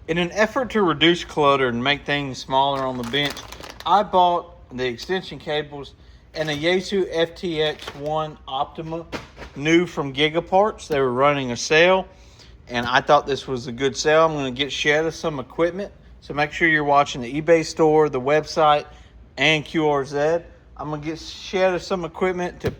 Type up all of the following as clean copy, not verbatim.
In an effort to reduce clutter and make things smaller on the bench, I bought the extension cables and a Yaesu FTX-1 Optima, new from Gigaparts. They were running a sale, and I thought this was a good sale. I'm going to get shed of some equipment, so make sure you're watching the eBay store, the website, and QRZ. I'm going to get shed of some equipment to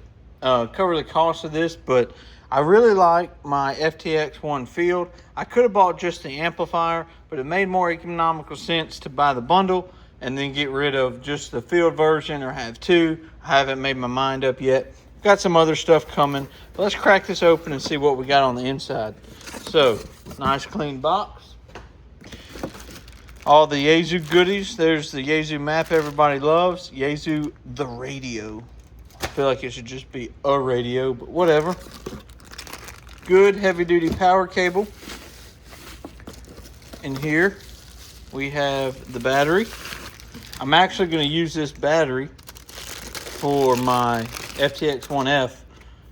cover the cost of this, but I really like my FTX-1 field. I could have bought just the amplifier, but it made more economical sense to buy the bundle and then get rid of just the field version or have two. I haven't made my mind up yet. Got some other stuff coming, but let's crack this open and see what we got on the inside. So, nice clean box. All the Yaesu goodies. There's the Yaesu map everybody loves. Yaesu the radio. I feel like it should just be a radio, but whatever. Good heavy-duty power cable. In here, we have the battery. I'm actually going to use this battery for my FTX-1F,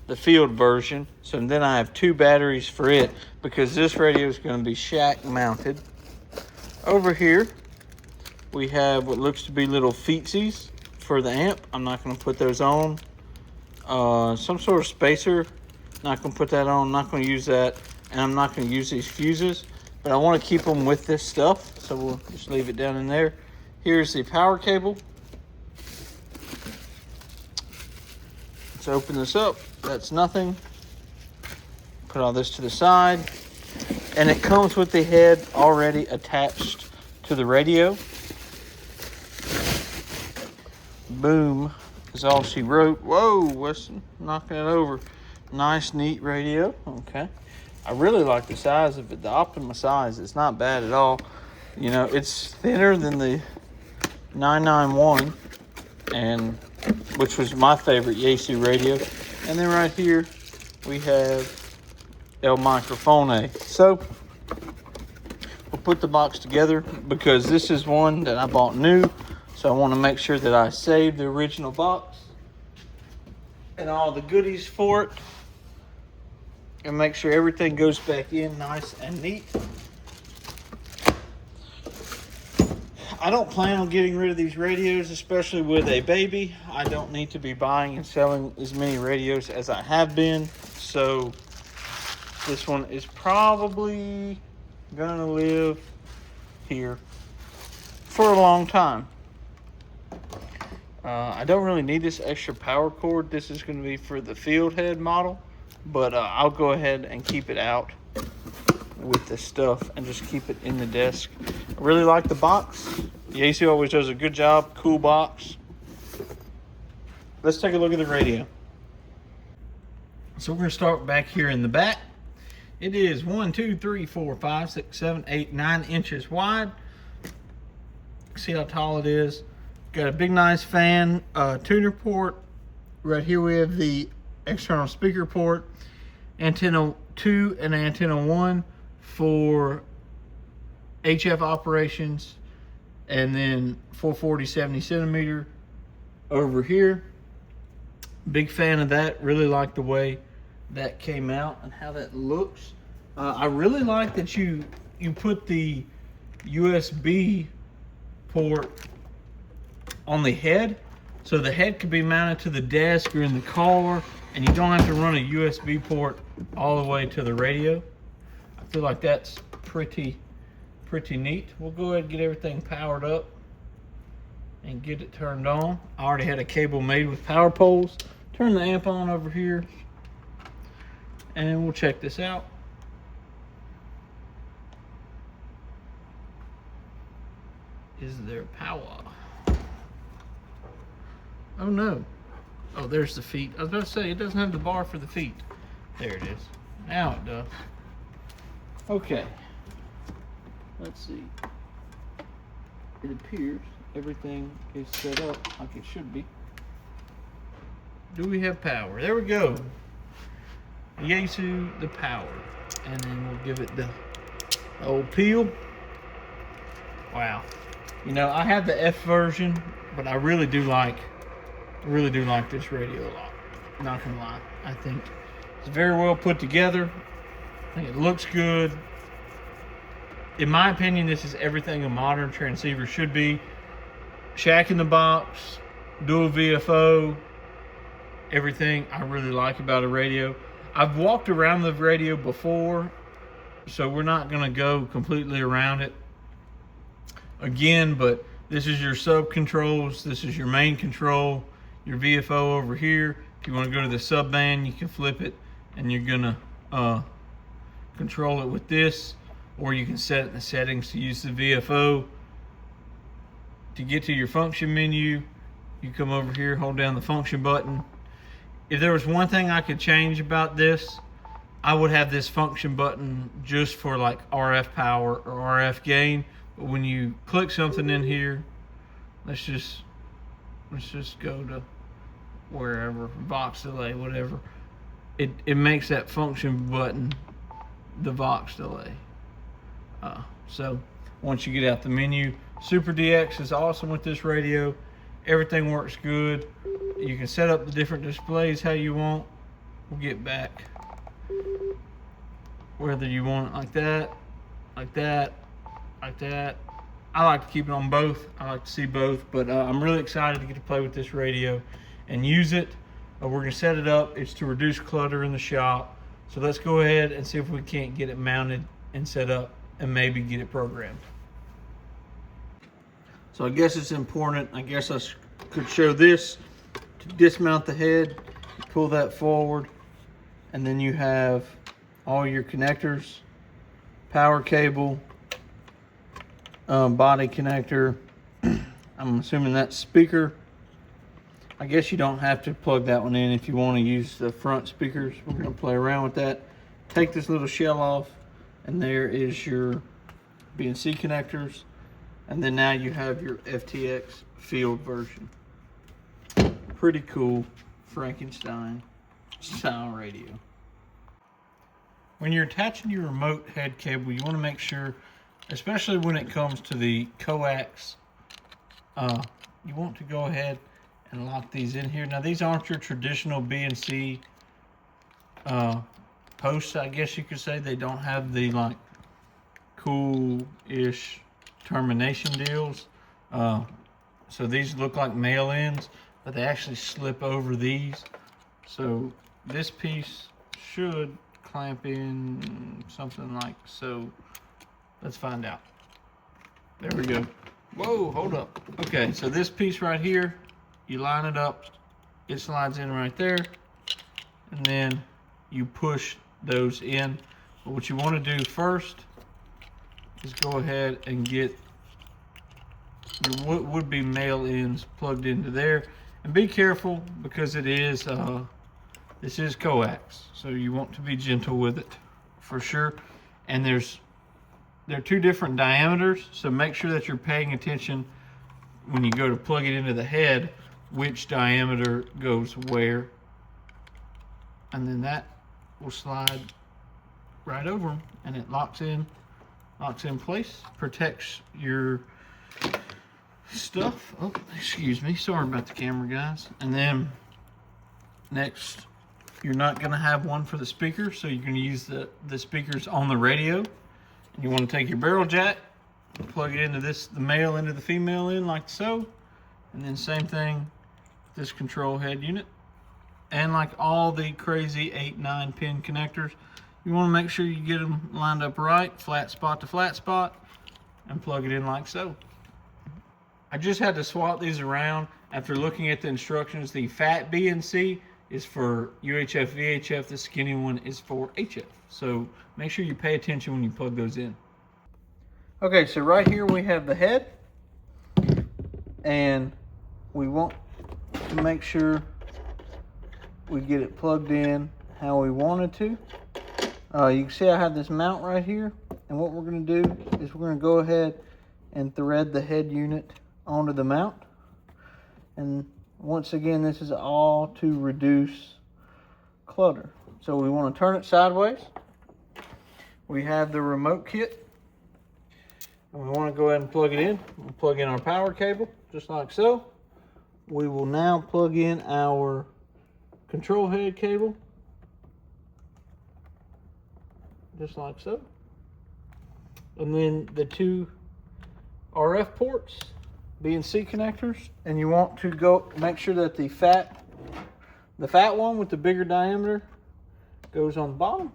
the field version. So then I have two batteries for it because this radio is going to be shack mounted. Over here, we have what looks to be little feetsies for the amp. I'm not going to put those on. Some sort of spacer. Not going to put that on. Not going to use that. And I'm not going to use these fuses. But I want to keep them with this stuff. So we'll just leave it down in there. Here's the power cable. Let's open this up. That's nothing. Put all this to the side. And it comes with the head already attached to the radio. Boom is all she wrote. Whoa, Weston, knocking it over. Nice, neat radio. Okay. I really like the size of it. The Optima size. It's not bad at all. You know, it's thinner than the 991, and which was my favorite Yaesu radio. And then right here, we have El Microphone. So, we'll put the box together because this is one that I bought new. So I want to make sure that I save the original box and all the goodies for it. And make sure everything goes back in nice and neat. I don't plan on getting rid of these radios, especially with a baby. I don't need to be buying and selling as many radios as I have been. So this one is probably gonna live here for a long time. I don't really need this extra power cord. This is going to be for the field head model, but I'll go ahead and keep it out with this stuff and just keep it in the desk. I really like the box. Yaesu always does a good job. Cool box. Let's take a look at the radio. So we're going to start back here in the back. It is 1, 2, 3, 4, 5, 6, 7, 8, 9 inches wide. See how tall it is. Got a big nice fan, tuner port. Right here we have the external speaker port, antenna 2 and antenna 1 for HF operations, and then 440 70 centimeter over here. Big fan of that. Really like the way that came out and how that looks. I really like that you put the USB port on the head, so the head could be mounted to the desk or in the car, and you don't have to run a USB port all the way to the radio. I feel like that's pretty neat. We'll go ahead and get everything powered up and get it turned on. I already had a cable made with power poles. Turn the amp on over here, and we'll check this out. Is there power? Oh no. Oh, there's the feet. I was about to say, it doesn't have the bar for the feet. There it is. Now it does. Okay. Let's see. It appears everything is set up like it should be. Do we have power? There we go. Yaesu the power. And then we'll give it the old peel. Wow. You know, I have the F version, but I really do like this radio a lot. Not gonna lie. I think it's very well put together. I think it looks good. in my opinion, this is everything a modern transceiver should be. Shack in the box, dual VFO, everything I really like about a radio. I've walked around the radio before, so we're not gonna go completely around it again, but this is your sub controls, this is your main control, your VFO over here. If you wanna go to the sub band, you can flip it and you're gonna control it with this, or you can set it in the settings to use the VFO. To get to your function menu, you come over here, hold down the function button. If there was one thing I could change about this, I would have this function button just for like RF power or RF gain. But when you click something in here, let's just go to wherever, Vox delay, whatever. It makes that function button the Vox delay. So once you get out the menu, Super DX is awesome with this radio. Everything works good. You can set up the different displays how you want. We'll get back. Whether you want it like that, like that, like that. I like to keep it on both. I like to see both, but I'm really excited to get to play with this radio and use it. We're gonna set it up. It's to reduce clutter in the shop. So let's go ahead and see if we can't get it mounted and set up and maybe get it programmed. So I guess it's important, I guess I could show this. To dismount the head, pull that forward, and then you have all your connectors, power cable, body connector. I'm assuming that's speaker. I guess you don't have to plug that one in if you want to use the front speakers. We're going to play around with that. Take this little shell off, and there is your BNC connectors. And then now you have your FTX field version. Pretty cool Frankenstein style radio. When you're attaching your remote head cable, you want to make sure, especially when it comes to the coax, you want to go ahead and lock these in here. Now these aren't your traditional BNC posts, I guess you could say. They don't have the like cool-ish termination deals. So these look like mail-ins, but they actually slip over these. So this piece should clamp in something like so. Let's find out. There we go. Whoa, hold up. Okay, so this piece right here, you line it up, it slides in right there, and then you push those in. But what you want to do first is go ahead and get your would-be mail-ins plugged into there, and be careful because it is this is coax, so you want to be gentle with it for sure. And there are two different diameters, so make sure that you're paying attention when you go to plug it into the head, which diameter goes where, and then that will slide right over them, and it locks in place, protects your stuff. Oh, excuse me, sorry about the camera, guys. And then next, you're not going to have one for the speaker, so you're going to use the speakers on the radio. And you want to take your barrel jack, plug it into the male into the female in like so, and then same thing, this control head unit. And like all the crazy 8-9 pin connectors, you want to make sure you get them lined up right, flat spot to flat spot, and plug it in like so. I just had to swap these around after looking at the instructions. The fat BNC is for UHF, VHF. The skinny one is for HF. So make sure you pay attention when you plug those in. Okay, so right here we have the head, and we want to make sure we get it plugged in how we wanted to. You can see I have this mount right here, and what we're going to do is we're going to go ahead and thread the head unit onto the mount. And once again, this is all to reduce clutter. So we want to turn it sideways. We have the remote kit, and we want to go ahead and plug it in. We'll plug in our power cable just like so. We will now plug in our control head cable just like so. And then the two RF ports being C connectors. And you want to go make sure that the fat one with the bigger diameter goes on the bottom.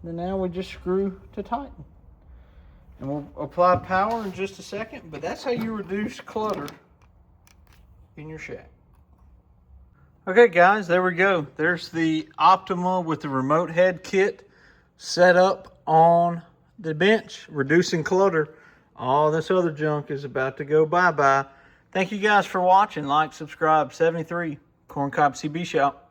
And now we just screw to tighten. And we'll apply power in just a second, but that's how you reduce clutter in your shack. Okay guys, there we go. There's the Optima with the remote head kit set up on the bench, reducing clutter. All this other junk is about to go bye-bye. Thank you guys for watching. Like, subscribe. 73 Corncob CB Shop.